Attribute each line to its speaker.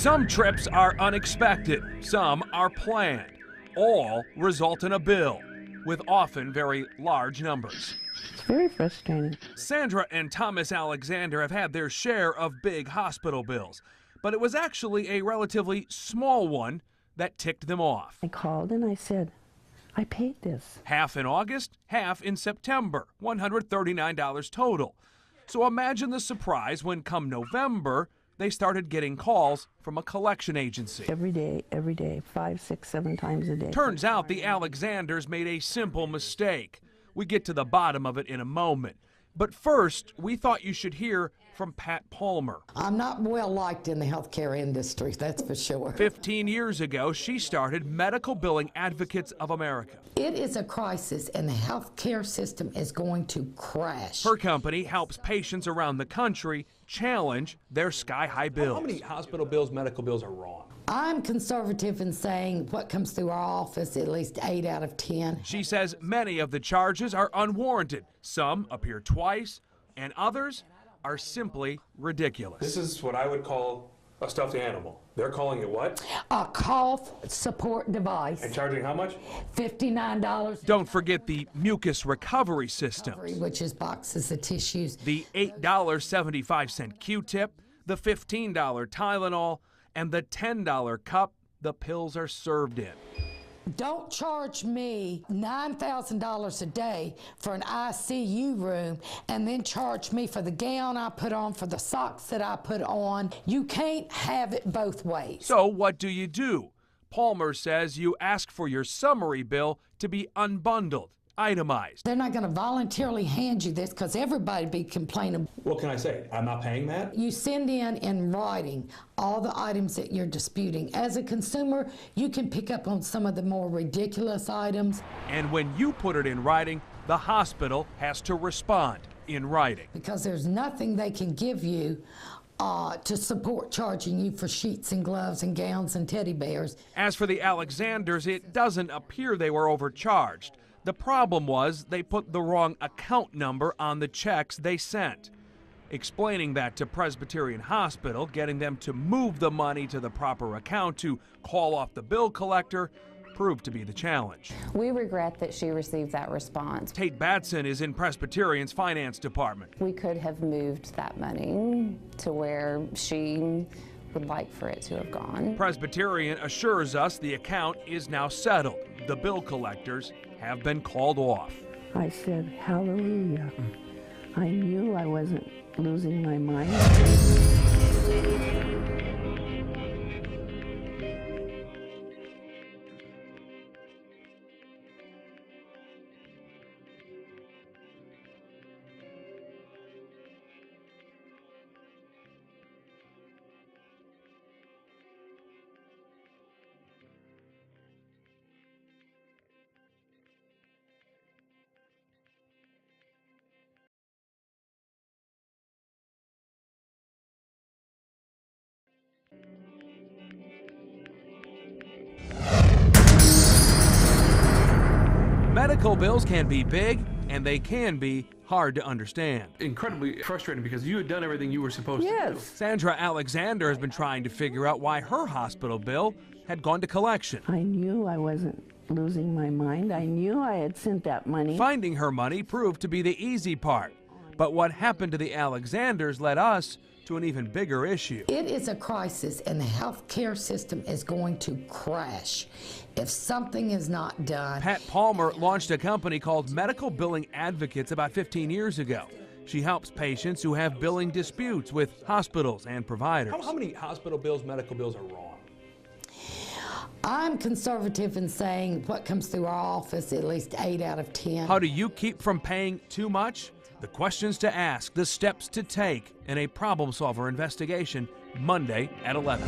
Speaker 1: Some trips are unexpected, some are planned. All result in a bill, with often very large numbers.
Speaker 2: It's very frustrating.
Speaker 1: Sandra and Thomas Alexander have had their share of big hospital bills, but it was actually a relatively small one that ticked them off.
Speaker 2: I called and I said, I paid this.
Speaker 1: Half in August, half in September, $139 total. So imagine the surprise when come November, they started getting calls from a collection agency.
Speaker 2: Every day, 5, 6, 7 times a day.
Speaker 1: Turns out the Alexanders made a simple mistake. We get to the bottom of it in a moment. But first, we thought you should hear from Pat Palmer.
Speaker 3: I'm not well liked in the healthcare industry, that's for sure.
Speaker 1: 15 years ago, she started Medical Billing Advocates of America.
Speaker 3: It is a crisis and the healthcare system is going to crash.
Speaker 1: Her company helps patients around the country challenge their sky-high bills.
Speaker 4: How many hospital bills, medical bills are wrong?
Speaker 3: I'm conservative in saying what comes through our office, at least 8 out of 10.
Speaker 1: She says many of the charges are unwarranted. Some appear twice, and others are simply ridiculous.
Speaker 4: This is what I would call a stuffed animal. They're calling it what?
Speaker 3: A cough support device.
Speaker 4: And charging how much?
Speaker 3: $59.
Speaker 1: Don't forget the mucus recovery system,
Speaker 3: Which is boxes of tissues.
Speaker 1: the $8.75 Q-tip, the $15 Tylenol, and the $10 cup the pills are served in.
Speaker 3: Don't charge me $9,000 a day for an ICU room and then charge me for the gown I put on, for the socks that I put on. You can't have it both ways.
Speaker 1: So what do? Palmer says you ask for your summary bill to be unbundled, itemized.
Speaker 3: They're not going to voluntarily hand you this because everybody be complaining.
Speaker 4: What can I say? I'm not paying that?
Speaker 3: You send in writing all the items that you're disputing. As a consumer, you can pick up on some of the more ridiculous items.
Speaker 1: And when you put it in writing, the hospital has to respond in writing.
Speaker 3: Because there's nothing they can give you to support charging you for sheets and gloves and gowns and teddy bears.
Speaker 1: As for the Alexanders, it doesn't appear they were overcharged. The problem was they put the wrong account number on the checks they sent. Explaining that to Presbyterian Hospital, getting them to move the money to the proper account to call off the bill collector, proved to be the challenge.
Speaker 5: We regret that she received that response.
Speaker 1: Tate Batson is in Presbyterian's finance department.
Speaker 5: We could have moved that money to where she would like for it to have gone.
Speaker 1: Presbyterian assures us the account is now settled. The bill collectors have been called off.
Speaker 2: I said, hallelujah. I knew I wasn't losing my mind.
Speaker 1: Medical bills can be big, and they can be hard to understand.
Speaker 4: Incredibly frustrating because you had done everything you were supposed to do.
Speaker 2: Yes.
Speaker 1: Sandra Alexander has been trying to figure out why her hospital bill had gone to collection.
Speaker 2: I knew I wasn't losing my mind. I knew I had sent that money.
Speaker 1: Finding her money proved to be the easy part. But what happened to the Alexanders led us to an even bigger issue.
Speaker 3: It is a crisis and the healthcare system is going to crash if something is not done.
Speaker 1: Pat Palmer launched a company called Medical Billing Advocates about 15 years ago. She helps patients who have billing disputes with hospitals and providers.
Speaker 4: How many hospital bills, medical bills are wrong?
Speaker 3: I'm conservative in saying what comes through our office, at least 8 out of 10.
Speaker 1: How do you keep from paying too much? The questions to ask, the steps to take in a problem solver investigation, Monday at 11.